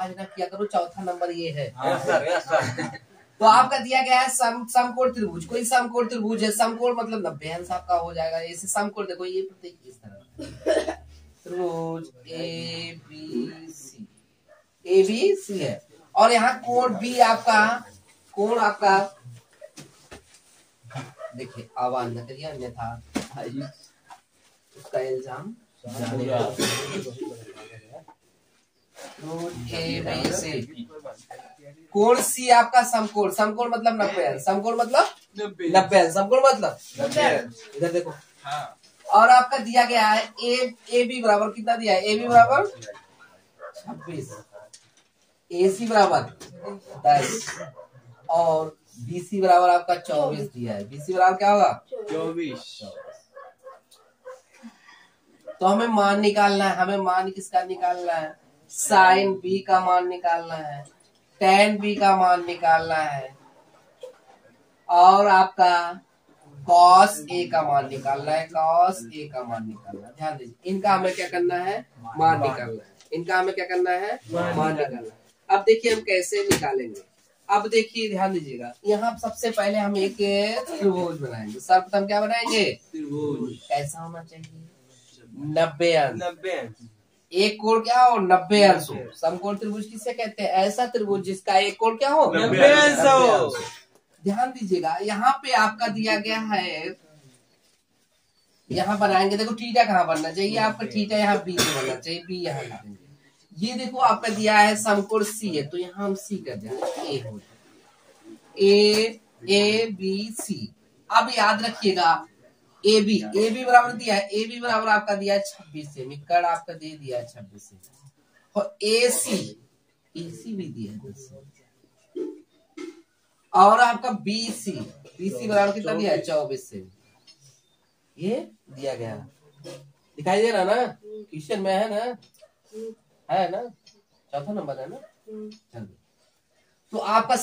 आज ना किया करो, चौथा नंबर ये है। Yes sir. तो आपका दिया गया है समकोण त्रिभुज। कोई समकोण त्रिभुज है, समकोण मतलब 90 अंश आपका हो जाएगा। ऐसे समकोण देखो, ये प्रतीक इस तरह त्रिभुज ए बी सी है, और यहाँ कोण बी आपका, कोण आपका देखिए आवाज न करिए अन्यथा उसका इल्जाम कोण सी आपका समकोण, समकोण मतलब 90 अंश, समकोण मतलब 90 अंश, समकोण मतलब 90 अंश। इधर देखो और आपका दिया गया है ए बी बराबर कितना दिया है, ए बी बराबर 26, ए सी बराबर 10 और बी सी बराबर आपका 24 दिया है। बी सी बराबर क्या होगा 24। तो हमें मान निकालना है, हमें मान किसका निकालना है, साइन बी का मान निकालना है, टेन बी का मान निकालना है, और आपका कॉस ए का मान निकालना है, कॉस ए का मान निकालना है। ध्यान दीजिए, इनका हमें क्या करना है, मान निकालना है, इनका हमें क्या करना है, मान निकालना है। अब देखिए हम कैसे निकालेंगे। अब देखिए ध्यान दीजिएगा, यहाँ सबसे पहले हम एक त्रिभुज बनाएंगे। सर्वप्रथम क्या बनाएंगे, त्रिभुज। कैसा होना चाहिए, 90 अंश। एक कोण क्या हो, 90 अंश हो। समकोण त्रिभुज किसे कहते हैं, ऐसा त्रिभुज जिसका एक कोण क्या हो, 90 अंश हो। ध्यान दीजिएगा, यहाँ पे आपका दिया गया है, यहाँ बनाएंगे। देखो थीटा कहाँ बनना चाहिए आपका, थीटा यहाँ बी से बनना चाहिए, बी यहाँ लिखेंगे। ये देखो आपका दिया है समकोण सी है, तो यहाँ हम सी कर देंगे, ए हो ए बी सी। अब याद रखिएगा ए बी बराबर दिया है, ए बी बराबर आपका दिया है 26 से, मिक्कड़ आपका दे दिया है 26 से, और ए सी भी दिया है 10 से, और आपका बी सी बराबर कितना दिया है 24 से। ये दिया गया, दिखाई दे रहा ना, क्वेश्चन में है ना, चौथा नंबर है ना। चलिए, तो आपका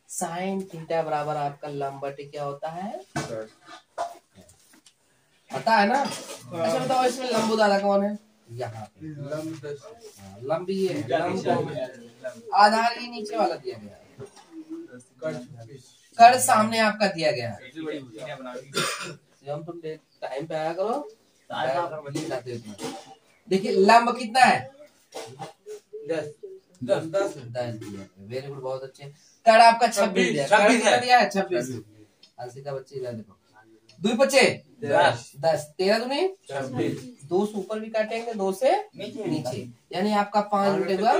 साइन थीटा बराबर आपका लंबवत क्या होता है, पता है ना। अच्छा बताओ, इसमें लंबू दादा कौन है, यहाँ पे लंबी है, आधार ये नीचे वाला दिया गया है, कर सामने आपका दिया गया है। हम तुम टाइम पे आया करो, देखिए लंब कितना है 10 दिया, वेरी गुड, बहुत अच्छे। कर आपका 26 दिया है, 26। अंशी का बच्चे इधर देखो, 2 बच्चे 10, 13 दूनी 26, 2 से ऊपर भी काटेंगे, 2 से नीचे, यानी आपका 5 बटेगा,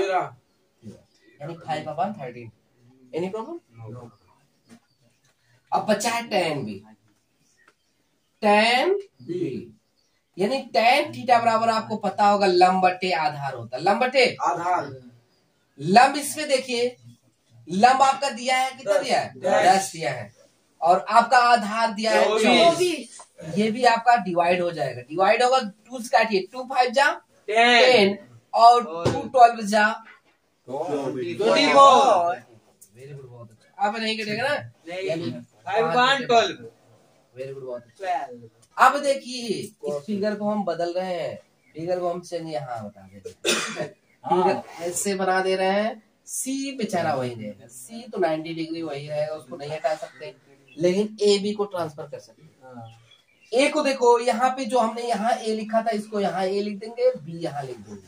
यानी 5 अपॉन 13। Any problem. अब बचा है tan b, यानी tan थीटा बराबर आपको पता होगा लंब बटे आधार होता है, लंब बटे आधार। लंब इसमें देखिए, लंब आपका दिया है कितना दिया है 10 दिया है, और आपका आधार दिया है 24। ये भी आपका डिवाइड हो जाएगा, डिवाइड होगा, 2 से काटिए, 2 5 जा 10 और 2 12 जा 24। वेरी गुड, बहुत अच्छा। आप नहीं कटेगा ना, 5 1 12। वेरी गुड, बहुत अच्छा। अब देखिए इस फिगर को हम बदल रहे हैं, फिगर को हम चलिए यहाँ बता देते हैं, फिगर ऐसे बना दे रहे हैं। सी बेचारा वही रहेगा, सी तो 90 डिग्री वही रहेगा, उसको नहीं हटा सकते, लेकिन ए बी को ट्रांसफर कर सकते हैं। ए को देखो, यहाँ पे जो हमने यहाँ ए लिखा था, इसको यहाँ ए लिख देंगे, बी यहाँ लिख देंगे,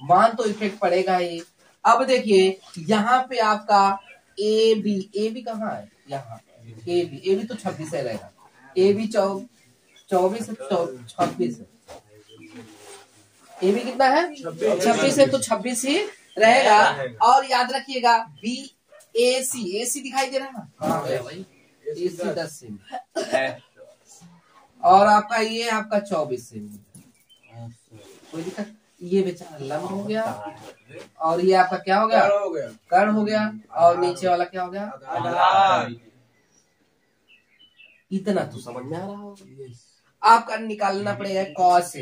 मान तो इफेक्ट पड़ेगा ही। अब देखिए यहाँ पे आपका ए बी कहाँ है, यहाँ ए बी तो 26 है रहेगा, ए बी 24 26 है, ए बी कितना है 26 है, तो 26 ही रहेगा। और याद रखिएगा बी ए सी दिखाई दे रहा है ना, भाई ए सी 10 सेमी, और आपका ये आपका 24 सेमी, कोई दिक्कत। ये बेचारा लंब हो गया, और ये आपका क्या हो गया, कर्ण हो गया, और नीचे वाला क्या हो गया, आधार। इतना तो समझ में आ रहा होगा। आपका निकालना पड़ेगा कॉस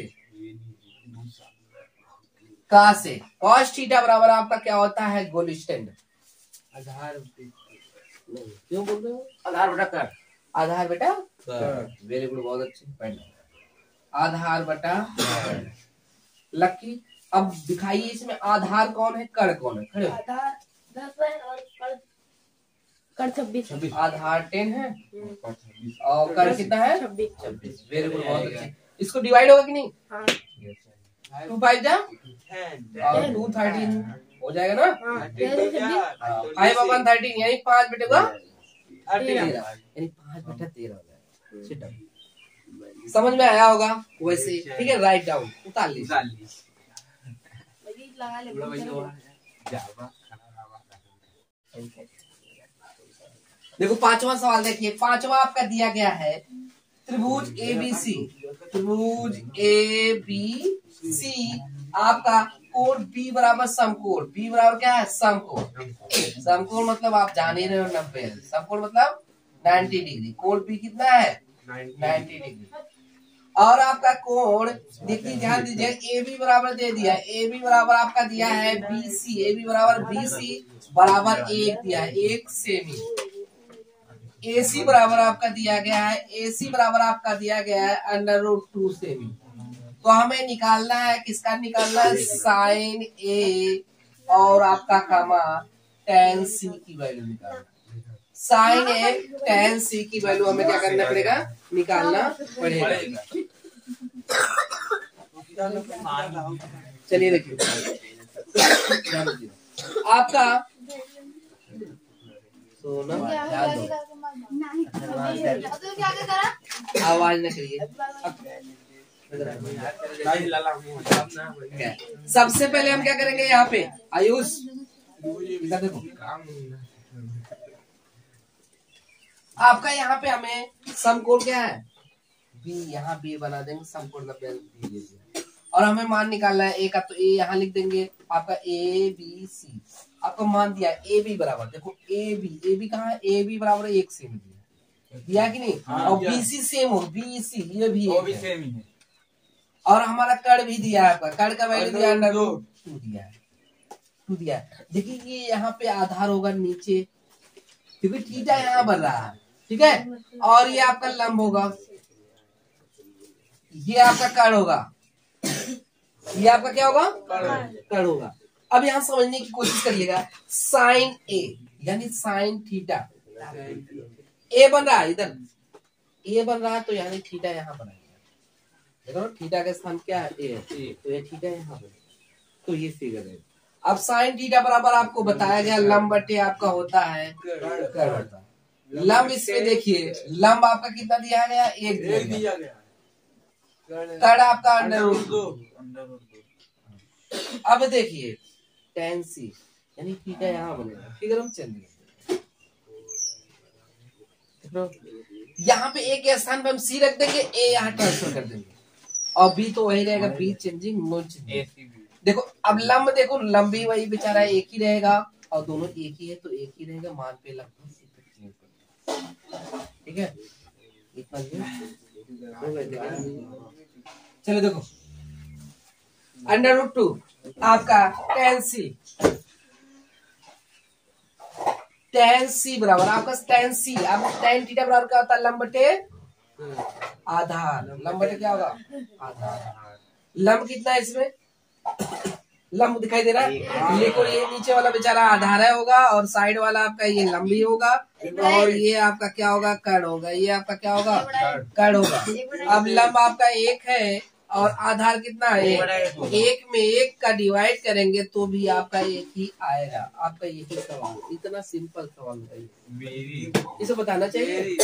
से, कॉस थीटा बराबर आपका क्या होता है, गोल स्टैंड, आधार क्यों बोल रहे हो, आधार बटा कर, आधार बेटा, वेरी गुड, बहुत अच्छी, आधार बटा लकी। अब दिखाइए इसमें आधार कौन है, कड़ कौन है, खड़े हो। आधार 10 है और कड़ 26। आधार 10 है और कड़ कितना है, 26। वेरी गुड, बहुत अच्छे। इसको डिवाइड होगा कि नहीं, हाँ 2 5 जा और 2 13 हो जाएगा ना। 5 अपन 13 यानी 5 बेटे का 13 यानी 5 बेटा 13 हो जाएगा। Sit down। समझ में आया होगा वैसे, ठीक है। राइट डाउन, उतार लीजिए। लगा ले। देखो पांचवा सवाल देखिए, पांचवा आपका दिया गया है त्रिभुज ABC। त्रिभुज ABC आपका कोण B बराबर समकोण। B बराबर क्या है, समकोण। समकोण मतलब आप जान ही रहे हो 90 है। समकोण मतलब 90 डिग्री। कोण B कितना है, 90 डिग्री। और आपका कोण देखिए, ध्यान दीजिए, AB बराबर दे दिया। AB बराबर आपका दिया है BC। AB बराबर BC बराबर 1 दिया है, 1 सेमी। AC बराबर आपका दिया गया है, AC बराबर आपका दिया गया है √2 सेमी। तो हमें निकालना है, किसका निकालना है, साइन A और आपका कामा tan C की वैल्यू निकालना। साइन A tan C की वैल्यू हमें क्या करना पड़ेगा, निकालना पड़ेगा। चलिए देखिए आपका सोना, ध्यान दो, आवाज न करिए। सबसे पहले हम क्या करेंगे, यहाँ पे आयुष इधर देखो, आपका यहाँ पे हमें समकोण क्या है, बी। यहाँ बी बना देंगे, समकोण का बी और हमें मान निकालना है ए का। तो ए यहाँ लिख देंगे, आपका ABC आपको मान दिया है। ए बी बराबर देखो, ए बी कहाँ है, ए बी बराबर 1 सेमी दिया कि नहीं। और BC सेम हो, BC ये भी सेम है। और हमारा कड़ भी दिया है, आपका कड़ का वैल्यू दिया है √2 दिया है, 2 दिया है। देखिए ये यहाँ पे आधार होगा नीचे, क्योंकि थीटा यहाँ बन रहा है, ठीक है। और ये आपका लंब होगा, ये आपका कड़ होगा, ये आपका क्या होगा, कड़ होगा। अब यहाँ समझने की कोशिश करिएगा, साइन A यानी साइन थीटा। ए बन रहा है इधर, ए बन रहा है तो यानी थीटा यहाँ बनाएगा। देखो थीटा का स्थान क्या है, ए, तो ये थीटा यहाँ बने, तो ये फिगर है। अब साइन थीटा बराबर आपको बताया गया लंब बटे आपका होता है कड़ होता है। लंब इसमें देखिए, लंब आपका कितना दिया गया, 1 दिया गया। कड़ आपका √2। अब देखिए tan C यानी थीटा यहाँ बनेगा, फिगर हम चलेंगे। यहाँ पे ए के स्थान पे हम C रख देंगे, ए यहाँ ट्रांसफर कर देंगे और B तो वही रहेगा, B चेंजिंग नो चेंजिंग। देखो अब लंब देखो, लंब भी वही बेचारा एक ही रहेगा और दोनों एक ही है तो एक ही रहेगा, मान पे लगभग ठीक है। इतना चलो देखो √2 आपका tan C बराबर आपका tan C, आप tan थीटा बराबर क्या होता है, लंब बटे आधार। लंब बटे क्या होगा, आधार। लंब कितना है इसमें, लंब दिखाई दे रहा है, लेकिन ये नीचे वाला बेचारा आधार है होगा और साइड वाला आपका ये लंबी होगा और ये आपका क्या होगा, कड़ होगा। ये आपका क्या होगा, कड़ होगा। अब लंब आपका 1 है और आधार कितना है, 1 में 1 का डिवाइड करेंगे तो भी आपका 1 ही आएगा। आपका यही सवाल, इतना सिंपल सवाल बताइए, इसे बताना चाहिए।